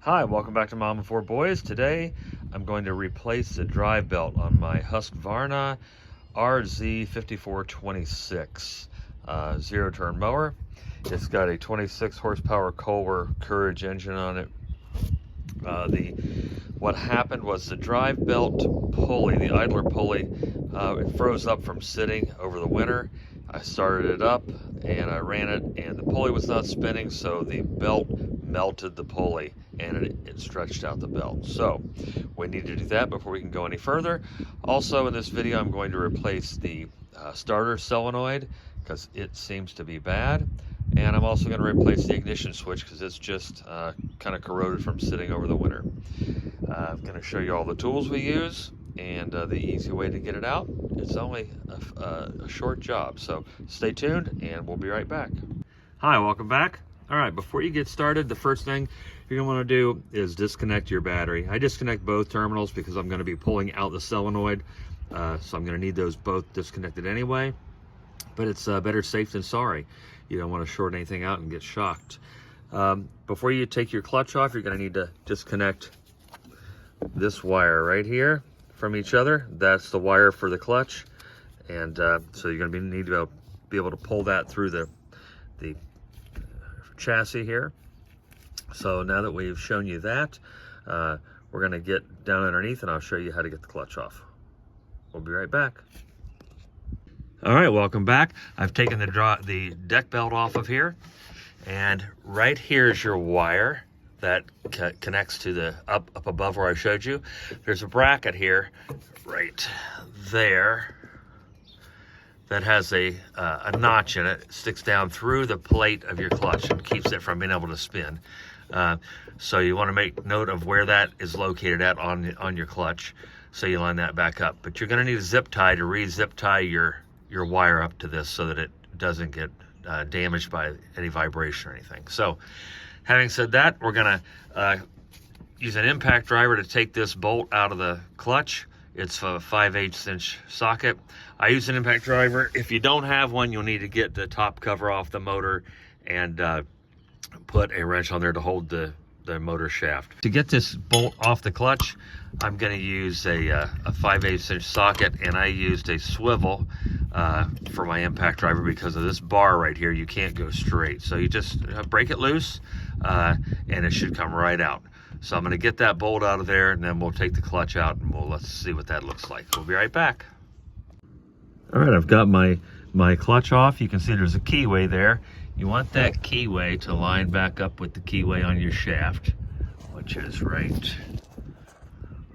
Hi, welcome back to Mom and Four Boys. Today I'm going to replace the drive belt on my Husqvarna RZ5426 zero-turn mower. It's got a 26 horsepower Kohler Courage engine on it. What happened was the drive belt pulley, the idler pulley, it froze up from sitting over the winter. I started it up and I ran it, and the pulley was not spinning, so the belt melted the pulley and it stretched out the belt. So we need to do that before we can go any further. Also in this video I'm going to replace the starter solenoid because it seems to be bad, and I'm also going to replace the ignition switch because it's just kind of corroded from sitting over the winter. I'm going to show you all the tools we use and the easy way to get it out. It's only a short job, so stay tuned and we'll be right back. Hi, welcome back. All right, before you get started, the first thing you're going to want to do is disconnect your battery. I disconnect both terminals because I'm going to be pulling out the solenoid, so I'm going to need those both disconnected anyway, but it's better safe than sorry. You don't want to short anything out and get shocked. Before you take your clutch off, you're going to need to disconnect this wire right here from each other. That's the wire for the clutch, and so you're going to need to be able to pull that through the chassis here. So now that we've shown you that, we're going to get down underneath and I'll show you how to get the clutch off. We'll be right back. All right, welcome back. I've taken the deck belt off of here, and right here is your wire that connects to the up above where I showed you. There's a bracket here right there that has a notch in it. It sticks down through the plate of your clutch and keeps it from being able to spin. So you want to make note of where that is located at on your clutch, so you line that back up. But you're going to need a zip tie to re-zip tie your wire up to this so that it doesn't get damaged by any vibration or anything. So having said that, we're going to use an impact driver to take this bolt out of the clutch. It's a 5/8 inch socket. I use an impact driver. If you don't have one, you'll need to get the top cover off the motor and put a wrench on there to hold the motor shaft. To get this bolt off the clutch, I'm going to use a 5/8 inch socket, and I used a swivel for my impact driver because of this bar right here. You can't go straight, so you just break it loose and it should come right out. So I'm going to get that bolt out of there, and then we'll take the clutch out and let's see what that looks like. We'll be right back. All right, I've got my clutch off. You can see there's a keyway there. You want that keyway to line back up with the keyway on your shaft, which is right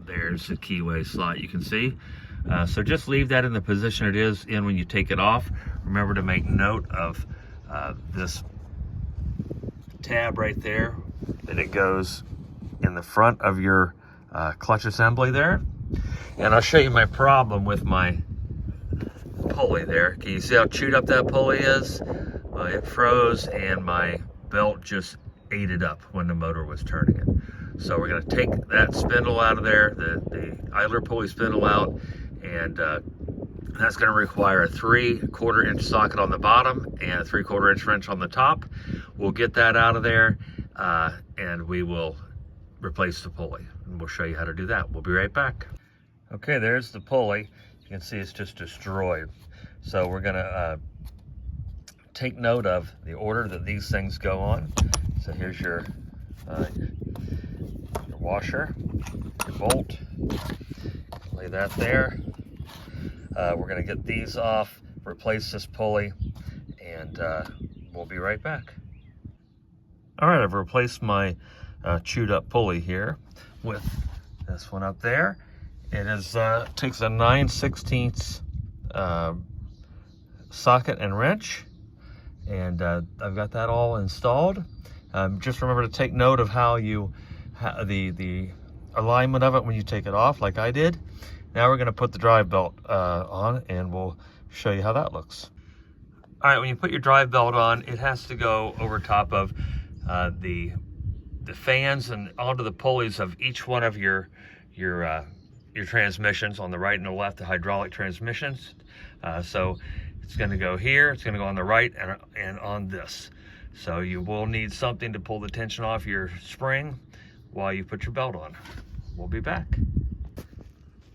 there's the keyway slot you can see. So just leave that in the position it is in when you take it off. Remember to make note of this tab right there, that it goes in the front of your clutch assembly there. And I'll show you my problem with my pulley there. Can you see how chewed up that pulley is? Well, it froze and my belt just ate it up when the motor was turning it. So we're going to take that spindle out of there, the idler pulley spindle out, and that's going to require a 3/4 inch socket on the bottom and a 3/4 inch wrench on the top. We'll get that out of there and we will replace the pulley, and we'll show you how to do that. We'll be right back. Okay, there's the pulley. You can see it's just destroyed. So we're gonna take note of the order that these things go on. So here's your washer, your bolt. Lay that there. We're gonna get these off, replace this pulley, and we'll be right back. All right, I've replaced my chewed up pulley here with this one up there. It is takes a 9/16 socket and wrench, and I've got that all installed. Just remember to take note of how you the alignment of it when you take it off, like I did. Now we're going to put the drive belt on, and we'll show you how that looks. All right, when you put your drive belt on, it has to go over top of the fans and onto the pulleys of each one of your transmissions on the right and the left, the hydraulic transmissions. So it's going to go here, it's going to go on the right and on this. So you will need something to pull the tension off your spring. while you put your belt on. We'll be back.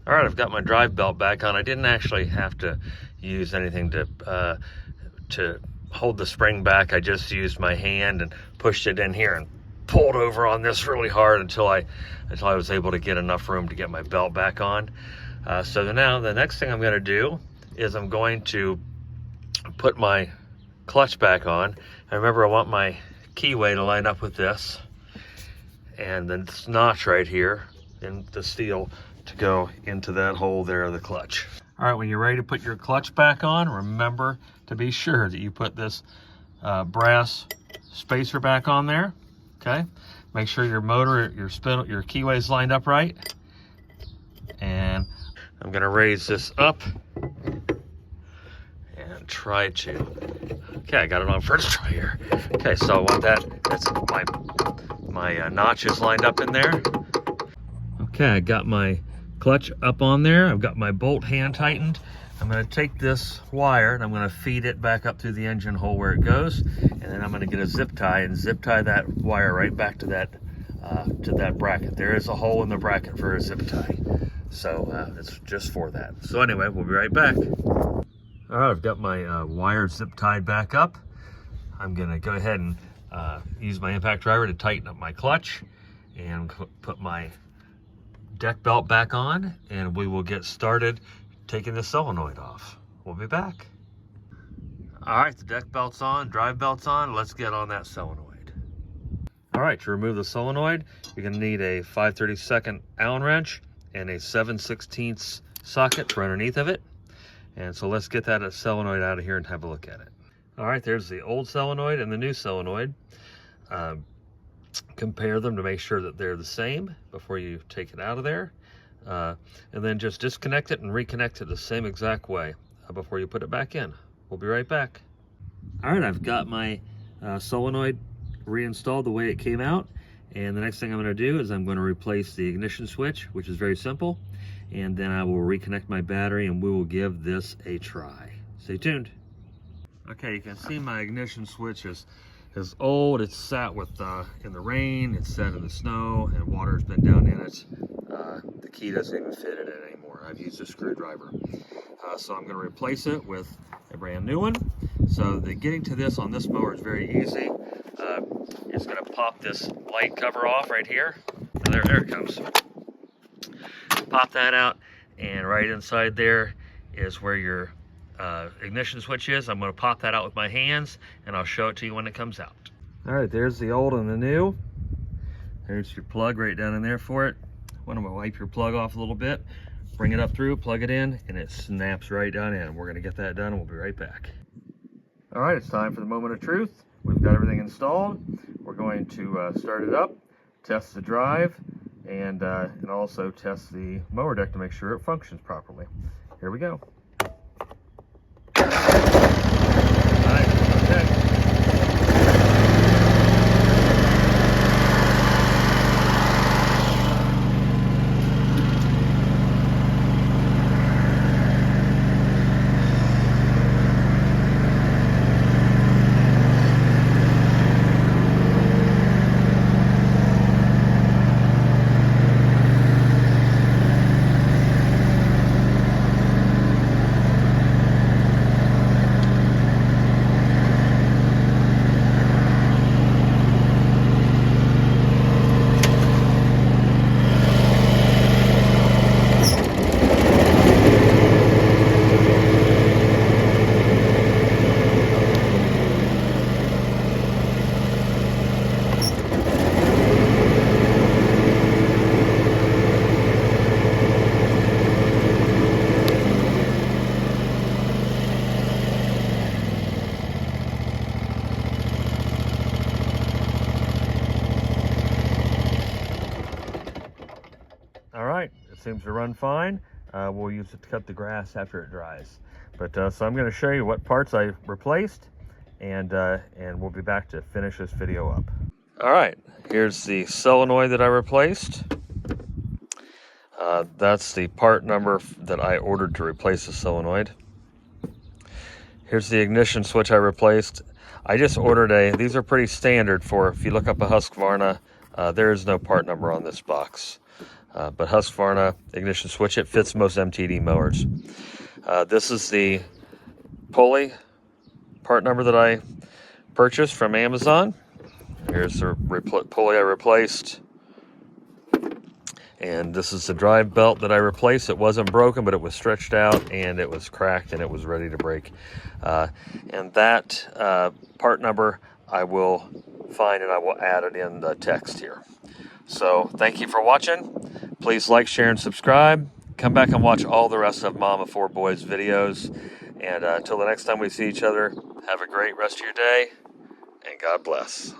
All right, I've got my drive belt back on. I didn't actually have to use anything to hold the spring back. I just used my hand and pushed it in here and pulled over on this really hard until I was able to get enough room to get my belt back on. So now the next thing I'm going to do is I'm going to put my clutch back on. And remember, I want my keyway to line up with this, and then this notch right here in the steel to go into that hole there of the clutch. All right, when you're ready to put your clutch back on, remember to be sure that you put this brass spacer back on there. Okay, make sure your motor, your keyway's lined up right. And I'm gonna raise this up and try to, okay, I got it on first try here. Okay, so I want that's my notches lined up in there. Okay, I got my clutch up on there. I've got my bolt hand tightened. I'm going to take this wire and I'm going to feed it back up through the engine hole where it goes, and then I'm going to get a zip tie and zip tie that wire right back to that bracket. There is a hole in the bracket for a zip tie, so it's just for that. So anyway, we'll be right back. All right, I've got my wire zip tied back up. I'm going to go ahead and use my impact driver to tighten up my clutch and put my deck belt back on, and we will get started taking the solenoid off. We'll be back. All right, the deck belt's on, drive belt's on. Let's get on that solenoid. All right, to remove the solenoid, you're gonna need a 5/32 Allen wrench and a 7/16 socket for underneath of it. And so let's get that solenoid out of here and have a look at it. All right, there's the old solenoid and the new solenoid. Compare them to make sure that they're the same before you take it out of there. And then just disconnect it and reconnect it the same exact way before you put it back in. We'll be right back. All right, I've got my solenoid reinstalled the way it came out. And the next thing I'm going to do is I'm going to replace the ignition switch, which is very simple. And then I will reconnect my battery and we will give this a try. Stay tuned. Okay, you can see my ignition switch is old. It's sat in the rain, it's sat in the snow, and water's been down in it. The key doesn't even fit in it anymore. I've used a screwdriver. So I'm going to replace it with a brand new one. So getting to this on this mower is very easy. It's going to pop this light cover off right here. There it comes. Pop that out, and right inside there is where your ignition switch is. I'm going to pop that out with my hands, and I'll show it to you when it comes out. All right, there's the old and the new. There's your plug right down in there for it. I'm going to wipe your plug off a little bit, bring it up through, plug it in, and it snaps right down in. We're going to get that done, and we'll be right back. All right, it's time for the moment of truth. We've got everything installed. We're going to start it up, test the drive, and also test the mower deck to make sure it functions properly. Here we go. Seems to run fine. We'll use it to cut the grass after it dries. But so I'm going to show you what parts I replaced, and we'll be back to finish this video up. All right, here's the solenoid that I replaced. That's the part number that I ordered to replace the solenoid. Here's the ignition switch I replaced. I just ordered these are pretty standard for, if you look up a Husqvarna There is no part number on this box. But Husqvarna ignition switch, it fits most MTD mowers. This is the Pulley part number that I purchased from Amazon. Here's the pulley I replaced. And this is the drive belt that I replaced. It wasn't broken, but it was stretched out and it was cracked and it was ready to break. And that part number I will find and I will add it in the text here. So thank you for watching. Please like, share, and subscribe. Come back and watch all the rest of Mom of 4 Boys videos. And until the next time we see each other, have a great rest of your day, and God bless.